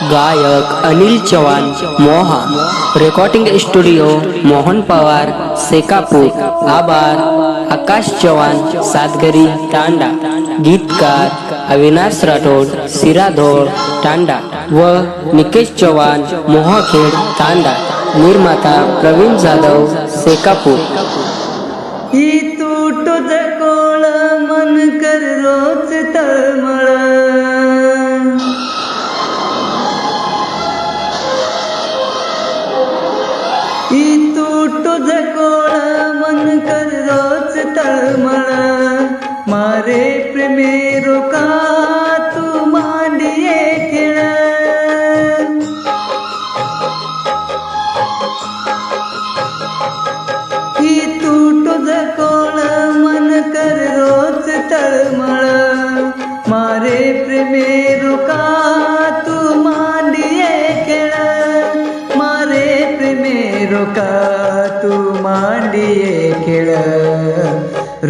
गायक अनिल चव्हाण मोहा, recording studio Mohan Pawar सेकापूर, आभार आकाश चव्हाण सातगरी तांडा, गीतकार अविनाश राठोड सिराधोळ तांडा व निकेश चव्हाण मोहाखेड तांडा, निर्माता प्रवीण जाधव सेकापूर। ही तूट कोळ मन कर रोज तळमळ, ही तूट कोळ मन कर रोज तळमळ, मारे प्रेमे रोका तू मांडिये खेळ, ही तूट कोळ मन कर रोज तळमळ, मारे प्रेमे रोका तू मांडिये खेळ, मारे प्रेमे रोका तू मांडिये खेळ,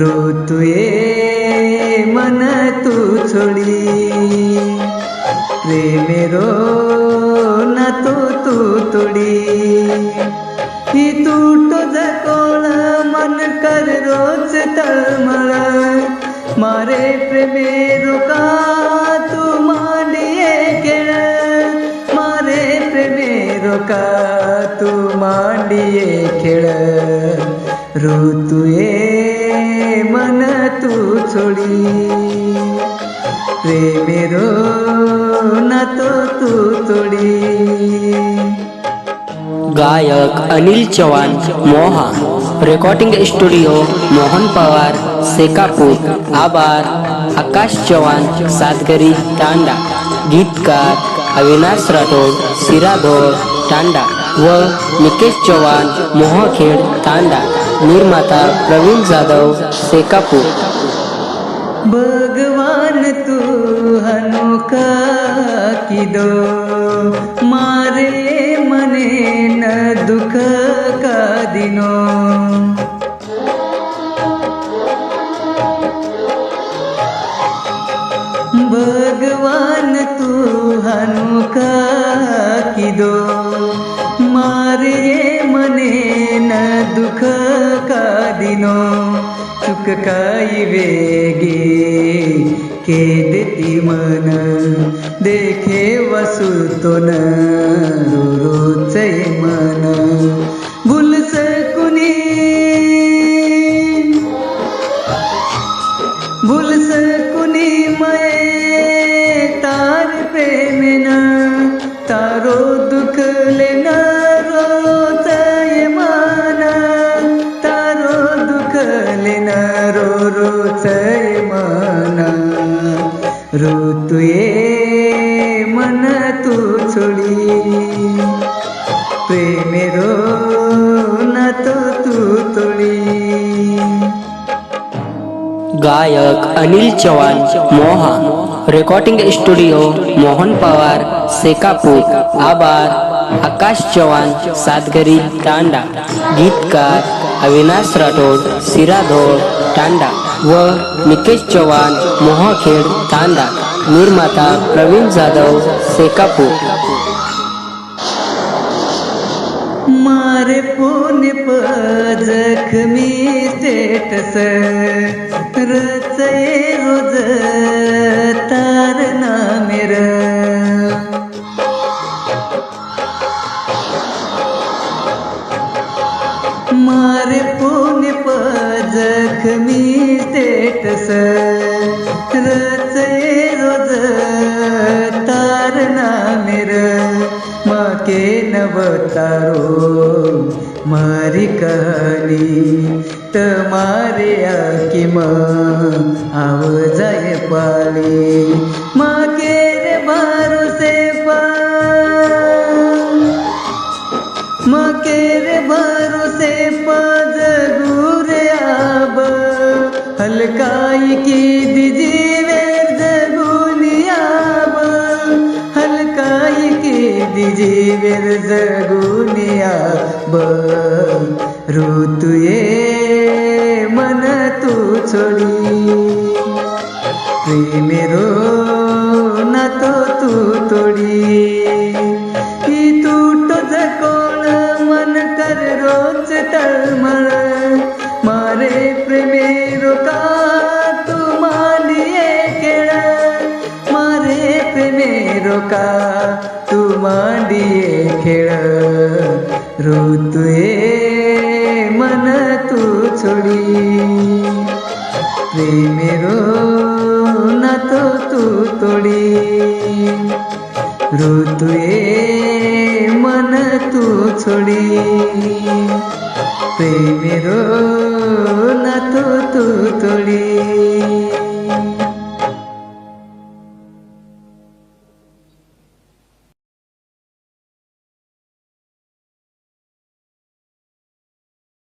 ऋतुये मन तू छोडी, प्रेमे रो ना तू तोडी, ही तूट कोळ मन कर रोज तळमळ, मारे प्रेमे रोका तू मांडिये खेळ, मारे प्रेमे रोका तू मांडिये खेळ, ऋतुये मन तू छोडी, प्रेमे रो ना तू तोडी। गायक अनिल चव्हाण मोहा, रेकॉर्डिंग स्टुडिओ मोहन पवार सेकापूर, आभार आकाश चव्हाण सातगरी तांडा, गीतकार अविनाश राठोड सिराधोळ तांडा व निकेश चव्हाण मोहाखेड तांडा, निर्माता प्रवीण जाधव सेकापूर। भगवान तू अनोखा किदो, मारे मने न दुख का दिनो, भगवान तू अनोखा किदो, मारे मने न दुख का दिनो, चुक काई वेगे के देती मन, देखे वसुतो न रोचे मन, भूल सकुनी मये तार प्रेमेन, तारो दुख लेना रोचे मन, तारो दुख लेना रोचे मन, ऋतुये मन तू छोडी, प्रेमे रो ना तू तोडी। गायक अनिल चव्हाण मोहा, रेकॉर्डिंग स्टुडिओ मोहन पवार सेकापूर, आभार आकाश चव्हाण सातगरी तांडा, गीतकार अविनाश राठोड सिराधोळ तांडा व निकेश चव्हाण मोहाखेड तांडा, निर्माता प्रवीण जाधव सेकापूर। मारे पुण्य जखमी स्टेटस, रचये रोज तार नामेर, मारे पुण्य जखमी स्टेटस, रचये रोज तार नामेर, मके नवतारो मारी कहानी, तमारे आकिम आव जाय पाली, माके रे भरोसे पा, मके रे भरोसे पा जगूरे आब, हलकाई की दिजीवे जगुनियाब, हलकाई की दिजीवेर जगुनियाब, ऋतुये मन तू छोडी, प्रेमे रो ना तू तोडी। का तू मांडिये खेळ ऋतुये मन तू छोडी प्रेमेरो नातो तू तोडी ऋतुये मन तू छोडी प्रेमेरो नातो तू तोडी